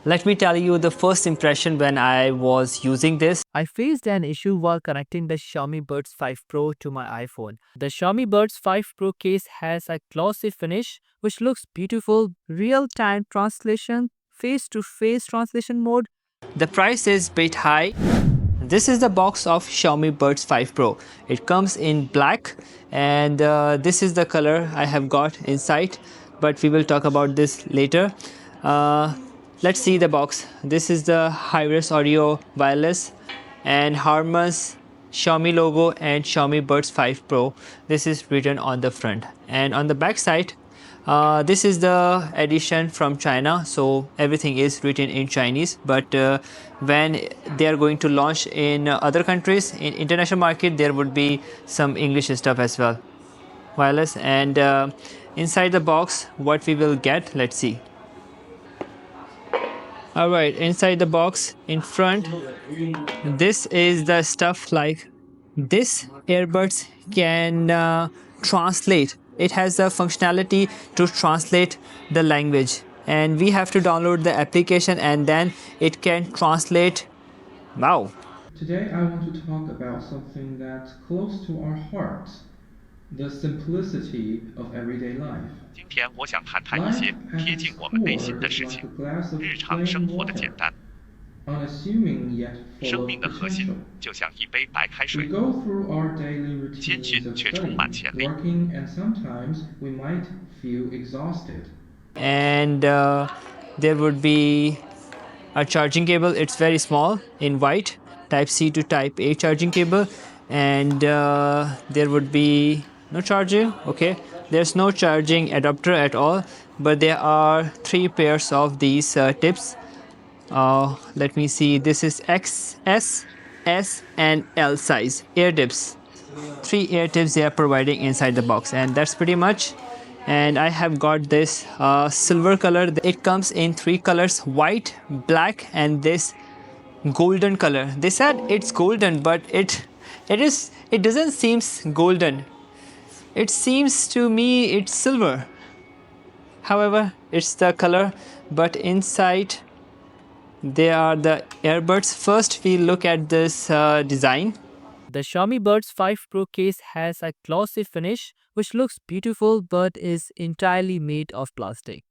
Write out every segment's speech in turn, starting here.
Let me tell you the first impression when I was using this. I faced an issue while connecting the Xiaomi Buds 5 Pro to my iPhone. The Xiaomi Buds 5 Pro case has a glossy finish which looks beautiful, real-time translation, face-to-face translation mode. The price is a bit high. This is the box of Xiaomi Buds 5 Pro. It comes in black and this is the color I have got inside, but we will talk about this later. Let's see the box. This is the Hybrid audio wireless and Harman's Xiaomi logo and Xiaomi Buds 5 Pro. This is written on the front, and on the back side this is the edition from China, so everything is written in Chinese, but when they are going to launch in other countries, in international market, there would be some English stuff as well. Wireless, and inside the box what we will get, let's see. Alright, inside the box in front, this is the stuff like this. Earbuds can translate. It has the functionality to translate the language, and we have to download the application and then it can translate. Wow. Today I want to talk about something that's close to our hearts, the simplicity of everyday life. 今天我想谈谈一些贴近我们内心的事情，日常生活的简单。 Unassuming yet 生 full 命 of 的核心 potential. 就像一杯白开 We 水， go through our daily routines 艰巨 of 却充满 studying, 潜力。 working, and sometimes we might feel exhausted. And there would be a charging cable. It's very small in white, type C to type A charging cable, and there would be no charging. Okay, there's no charging adapter at all, but there are 3 pairs of these tips. Let me see, this is XS, S and L size ear tips. 3 ear tips they are providing inside the box, and that's pretty much. And I have got this silver color. It comes in 3 colors: white, black, and this golden color. They said it's golden, but it doesn't seem golden. It seems to me it's silver. However, it's the color, but inside they are the earbuds. First we look at this design. The Xiaomi Buds 5 Pro case has a glossy finish which looks beautiful but is entirely made of plastic.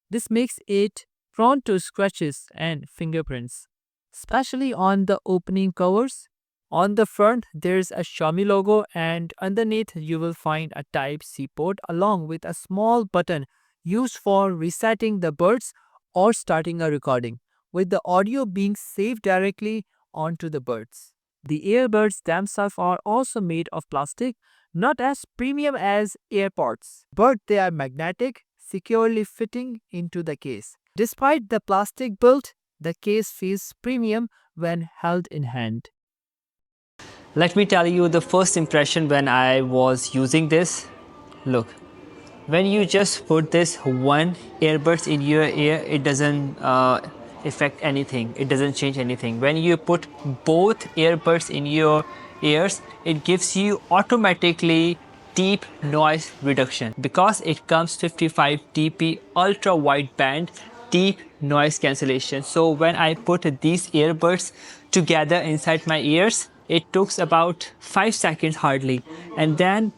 This makes it prone to scratches and fingerprints, especially on the opening covers. On the front, there's a Xiaomi logo, and underneath you will find a Type-C port along with a small button used for resetting the buds or starting a recording, with the audio being saved directly onto the buds. The earbuds themselves are also made of plastic, not as premium as AirPods, but they are magnetic, securely fitting into the case. Despite the plastic build, the case feels premium when held in hand. Let me tell you the first impression when I was using this. Look, when you just put this one earbuds in your ear, it doesn't affect anything. It doesn't change anything. When you put both earbuds in your ears, it gives you automatically deep noise reduction because it comes 55 dB ultra wideband deep noise cancellation. So when I put these earbuds together inside my ears, it took about 5 seconds hardly, and then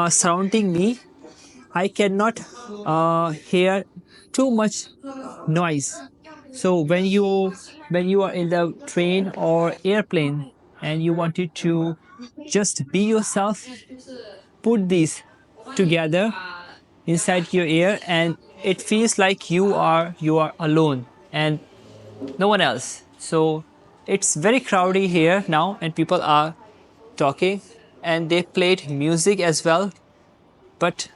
surrounding me I cannot hear too much noise. So when you are in the train or airplane and you wanted to just be yourself, put these together inside your ear and it feels like you are alone and no one else. So it's very crowded here now and people are talking and they played music as well, but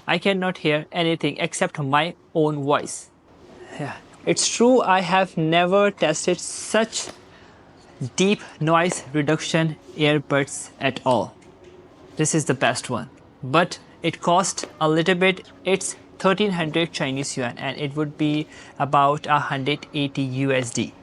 I cannot hear anything except my own voice. Yeah, it's true, I have never tested such deep noise reduction earbuds at all. This is the best one, but it cost a little bit. It's 1300 Chinese yuan and it would be about 180 USD.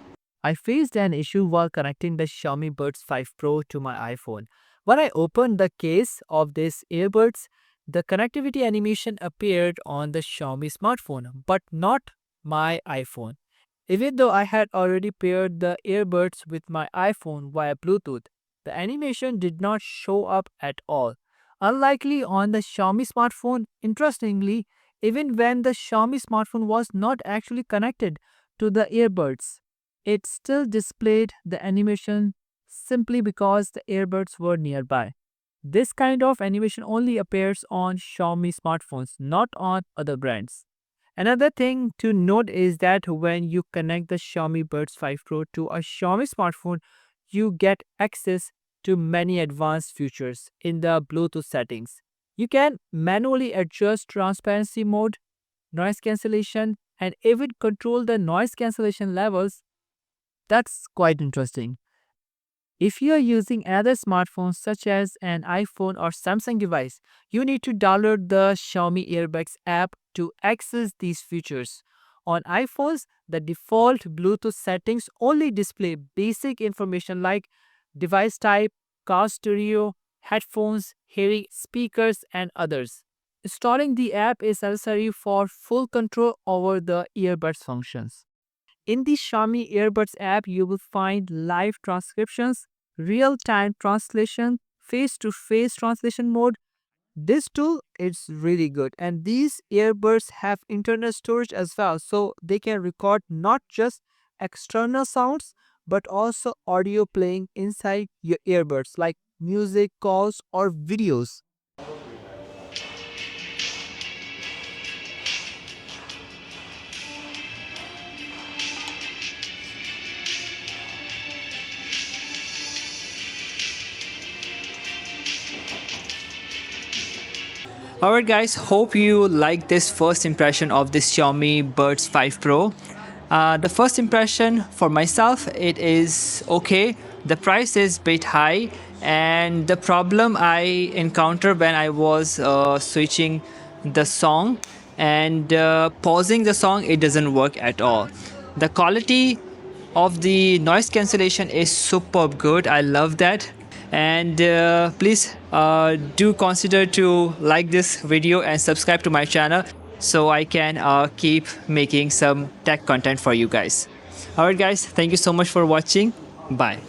I faced an issue while connecting the Xiaomi Buds 5 Pro to my iPhone. When I opened the case of these earbuds, the connectivity animation appeared on the Xiaomi smartphone, but not my iPhone. Even though I had already paired the earbuds with my iPhone via Bluetooth, the animation did not show up at all. Unlikely on the Xiaomi smartphone, interestingly, even when the Xiaomi smartphone was not actually connected to the earbuds, it still displayed the animation simply because the earbuds were nearby. This kind of animation only appears on Xiaomi smartphones, not on other brands. Another thing to note is that when you connect the Xiaomi Buds 5 Pro to a Xiaomi smartphone, you get access to many advanced features in the Bluetooth settings. You can manually adjust transparency mode, noise cancellation, and even control the noise cancellation levels. That's quite interesting. If you are using other smartphones such as an iPhone or Samsung device, you need to download the Xiaomi Earbuds app to access these features. On iPhones, the default Bluetooth settings only display basic information like device type, car stereo, headphones, hearing speakers, and others. Installing the app is necessary for full control over the earbuds functions. In the Xiaomi Earbuds app, you will find live transcriptions, real-time translation, face-to-face translation mode. This tool is really good, and these earbuds have internal storage as well, so they can record not just external sounds but also audio playing inside your earbuds like music, calls, or videos. Alright guys, hope you like this first impression of this Xiaomi Buds 5 Pro. The first impression for myself, it is okay. The price is a bit high, and the problem I encountered when I was switching the song and pausing the song, it doesn't work at all. The quality of the noise cancellation is superb good. I love that. And please do consider to like this video and subscribe to my channel so I can keep making some tech content for you guys. Alright guys, thank you so much for watching. Bye.